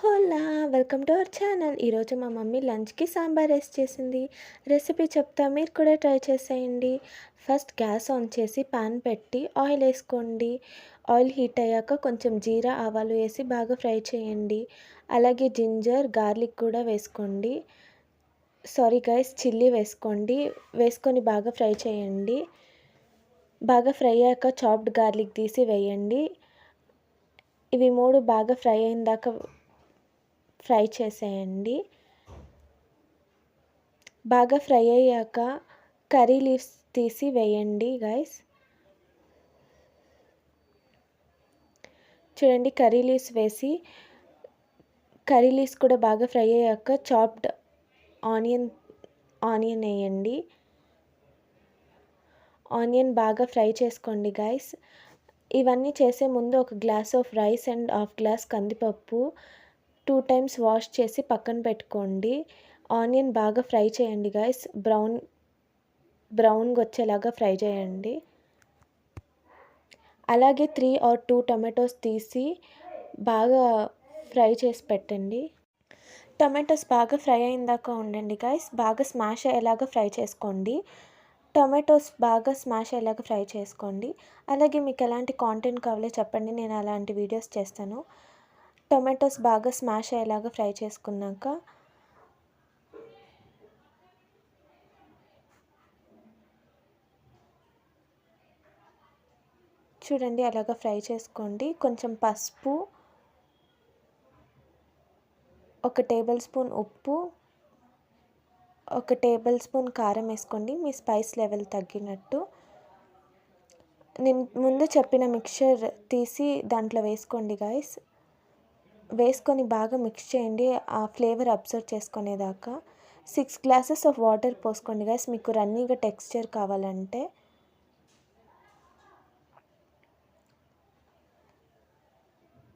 Hola! Welcome to our channel. ఈరోజు మా mummy లంచ్‌కి సాంబార్ రైస్ చేసింది. రెసిపీ చెప్తా, మీరు కూడా ట్రై చేసేయండి. ఫస్ట్ గ్యాస్ ఆన్ చేసి పాన్ పెట్టి ఆయిల్ ఏసుకోండి. ఆయిల్ హీట్ అయ్యాక కొంచెం జీరా, ఆవాలు వేసి బాగా ఫ్రై చేయండి. అలాగే జింజర్, గార్లిక్ కూడా వేసుకోండి. సారీ గైస్, చిల్లీ వేసుకోండి. వేసుకొని బాగా ఫ్రై చేయండి. బాగా ఫ్రై అయ్యాక చాప్డ్ గార్లిక్ తీసి వేయండి. ఇవి 3 బాగా ఫ్రై అయిన దాకా ఫ్రై చేసేయండి. బాగా ఫ్రై అయ్యాక కర్రీ లీవ్స్ తీసి వేయండి గైస్. చూడండి, కర్రీ లీవ్స్ వేసి కర్రీ లీవ్స్ కూడా బాగా ఫ్రై అయ్యాక చాప్డ్ ఆనియన్ వేయండి. ఆనియన్ బాగా ఫ్రై చేసుకోండి గైస్. ఇవన్నీ చేసే ముందు ఒక glass of rice and half glass కందిపప్పు 2 టైమ్స్ వాష్ చేసి పక్కన పెట్టుకోండి. ఆనియన్ బాగా ఫ్రై చేయండి గైస్. బ్రౌన్గా వచ్చేలాగా ఫ్రై చేయండి. అలాగే 3 or 2 టమాటోస్ తీసి బాగా ఫ్రై చేసి పెట్టండి. టమాటోస్ బాగా ఫ్రై అయిన దాకా ఉండండి గైస్. బాగా స్మాష్ అయ్యేలాగా ఫ్రై చేసుకోండి. టమాటోస్ బాగా స్మాష్ అయ్యేలాగా ఫ్రై చేసుకోండి. అలాగే మీకు ఎలాంటి కాంటెంట్ కావాలో చెప్పండి, నేను అలాంటి వీడియోస్ చేస్తాను. టొమాటోస్ బాగా స్మాష్ అయ్యేలాగా ఫ్రై చేసుకున్నాక చూడండి, అలాగా ఫ్రై చేసుకోండి. కొంచెం పసుపు, 1 టేబుల్ స్పూన్ ఉప్పు, 1 టేబుల్ స్పూన్ కారం వేసుకోండి, మీ స్పైస్ లెవెల్ తగ్గినట్టు. నేను ముందు చెప్పిన మిక్చర్ తీసి దాంట్లో వేసుకోండి గైస్. వేసుకొని బాగా మిక్స్ చేయండి, ఆ ఫ్లేవర్ అబ్జర్వ్ చేసుకునేదాకా. 6 గ్లాసెస్ ఆఫ్ వాటర్ పోసుకోండి గైస్, మీకు రన్నీగా టెక్స్చర్ కావాలంటే.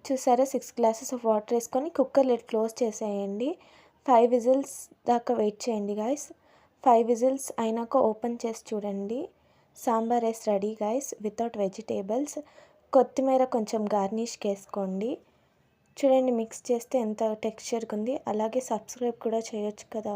చూసారా, 6 గ్లాసెస్ ఆఫ్ వాటర్ వేసుకొని కుక్కర్ లిడ్ క్లోజ్ చేసేయండి. 5 విజిల్స్ దాకా వెయిట్ చేయండి గైస్. 5 విజిల్స్ అయినాక ఓపెన్ చేసి చూడండి. Sambar rice ready guys, without vegetables. కొత్తిమీర కొంచెం గార్నిష్కి వేసుకోండి. చూడండి, మిక్స్ చేస్తే ఎంత టెక్స్చర్గా ఉంది. అలాగే సబ్స్క్రైబ్ కూడా చేయొచ్చు కదా.